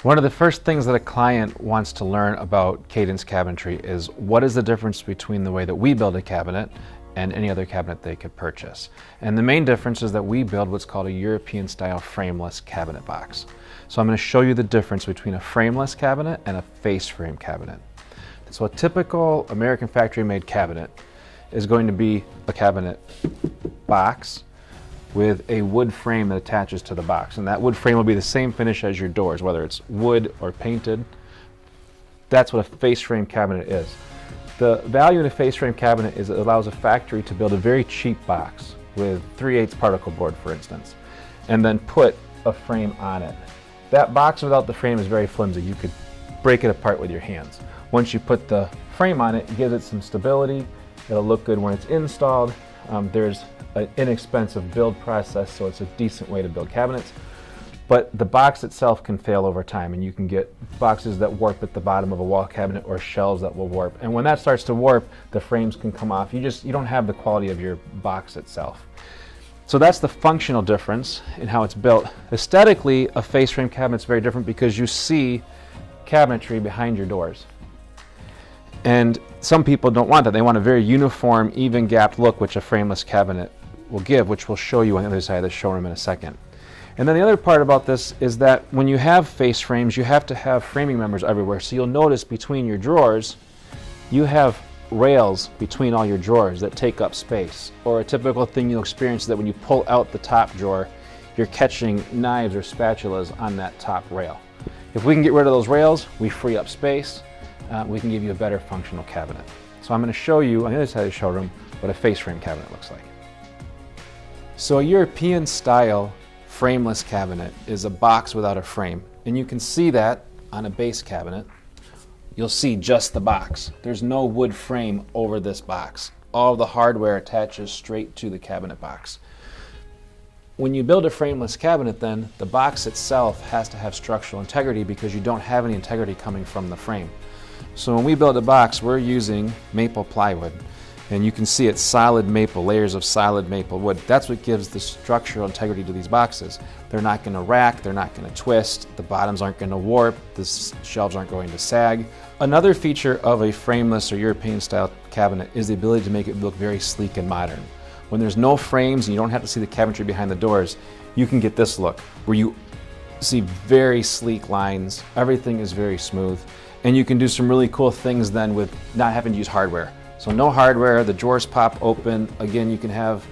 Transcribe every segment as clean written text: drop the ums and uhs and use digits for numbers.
One of the first things that a client wants to learn about Cadence cabinetry is what is the difference between the way that we build a cabinet and any other cabinet they could purchase. And the main difference is that we build what's called a European style frameless cabinet box. So I'm going to show you the difference between a frameless cabinet and a face frame cabinet. So a typical American factory made cabinet is going to be a cabinet box with a wood frame that attaches to the box, and that wood frame will be the same finish as your doors, whether it's wood or painted. That's what a face frame cabinet is. The value in a face frame cabinet is it allows a factory to build a very cheap box with 3/8 particle board, for instance, and then put a frame on it. That box without the frame is very flimsy. You could break it apart with your hands. Once you put the frame on it, it gives it some stability. It'll look good when it's installed. There's an inexpensive build process, so it's a decent way to build cabinets. But the box itself can fail over time, and you can get boxes that warp at the bottom of a wall cabinet or shelves that will warp. And when that starts to warp, the frames can come off. You don't have the quality of your box itself. So that's the functional difference in how it's built. Aesthetically, a face frame cabinet is very different because you see cabinetry behind your doors. And some people don't want that. They want a very uniform, even gapped look, which a frameless cabinet will give, which we'll show you on the other side of the showroom in a second. And then the other part about this is that when you have face frames, you have to have framing members everywhere. So you'll notice between your drawers, you have rails between all your drawers that take up space. Or a typical thing you'll experience is that when you pull out the top drawer, you're catching knives or spatulas on that top rail. If we can get rid of those rails, we free up space. We can give you a better functional cabinet. So I'm going to show you on the other side of the showroom what a face frame cabinet looks like. So a European style frameless cabinet is a box without a frame, and you can see that on a base cabinet. You'll see just the box. There's no wood frame over this box. All the hardware attaches straight to the cabinet box. When you build a frameless cabinet, then the box itself has to have structural integrity because you don't have any integrity coming from the frame. So when we build a box, we're using maple plywood, and you can see it's solid maple, layers of solid maple wood. That's what gives the structural integrity to these boxes. They're not going to rack, they're not going to twist, the bottoms aren't going to warp, the shelves aren't going to sag. Another feature of a frameless or European style cabinet is the ability to make it look very sleek and modern. When there's no frames and you don't have to see the cabinetry behind the doors, you can get this look where you see very sleek lines, everything is very smooth. And you can do some really cool things then with not having to use hardware. So no hardware, the drawers pop open. Again, you can have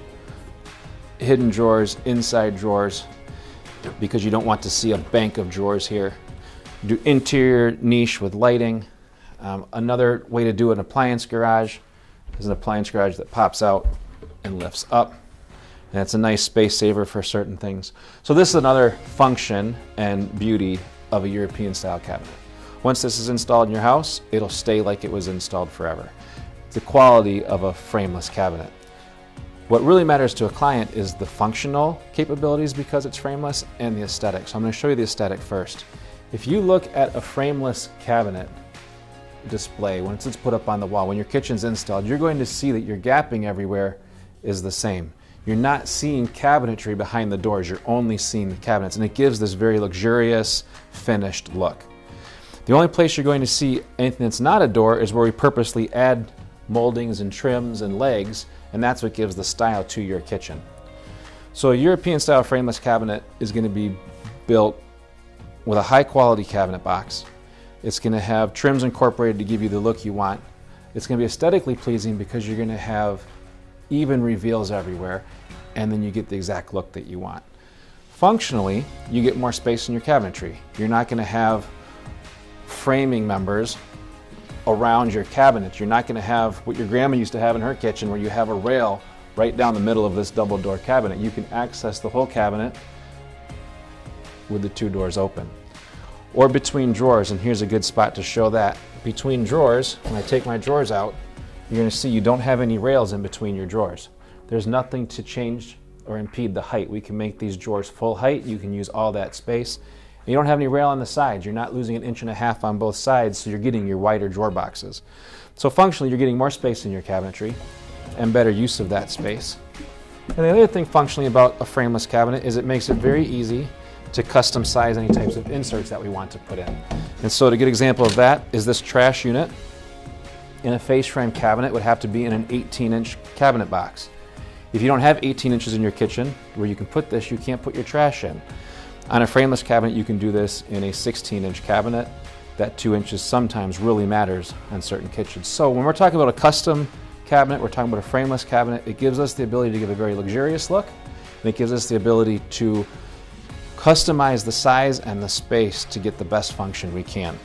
hidden drawers, inside drawers, because you don't want to see a bank of drawers here. Do interior niche with lighting. Another way to do an appliance garage is an appliance garage that pops out and lifts up. And it's a nice space saver for certain things. So this is another function and beauty of a European style cabinet. Once this is installed in your house, it'll stay like it was installed forever. It's the quality of a frameless cabinet. What really matters to a client is the functional capabilities because it's frameless and the aesthetic. So I'm going to show you the aesthetic first. If you look at a frameless cabinet display, when it's put up on the wall, when your kitchen's installed, you're going to see that your gapping everywhere is the same. You're not seeing cabinetry behind the doors, you're only seeing the cabinets, and it gives this very luxurious, finished look. The only place you're going to see anything that's not a door is where we purposely add moldings and trims and legs, and that's what gives the style to your kitchen. So a European style frameless cabinet is going to be built with a high quality cabinet box. It's going to have trims incorporated to give you the look you want. It's going to be aesthetically pleasing because you're going to have even reveals everywhere, and then you get the exact look that you want. Functionally, you get more space in your cabinetry. You're not going to have framing members around your cabinet. You're not going to have what your grandma used to have in her kitchen where you have a rail right down the middle of this double door cabinet. You can access the whole cabinet with the two doors open. Or between drawers, and here's a good spot to show that. Between drawers, when I take my drawers out, you're going to see you don't have any rails in between your drawers. There's nothing to change or impede the height. We can make these drawers full height. You can use all that space. You don't have any rail on the sides. You're not losing 1.5 inches on both sides, so you're getting your wider drawer boxes. So functionally, you're getting more space in your cabinetry and better use of that space. And the other thing functionally about a frameless cabinet is it makes it very easy to custom size any types of inserts that we want to put in. And so a good example of that is this trash unit in a face frame cabinet would have to be in an 18-inch cabinet box. If you don't have 18 inches in your kitchen where you can put this, you can't put your trash in. On a frameless cabinet, you can do this in a 16-inch cabinet. That 2 inches sometimes really matters on certain kitchens. So when we're talking about a custom cabinet, we're talking about a frameless cabinet. It gives us the ability to give a very luxurious look, and it gives us the ability to customize the size and the space to get the best function we can.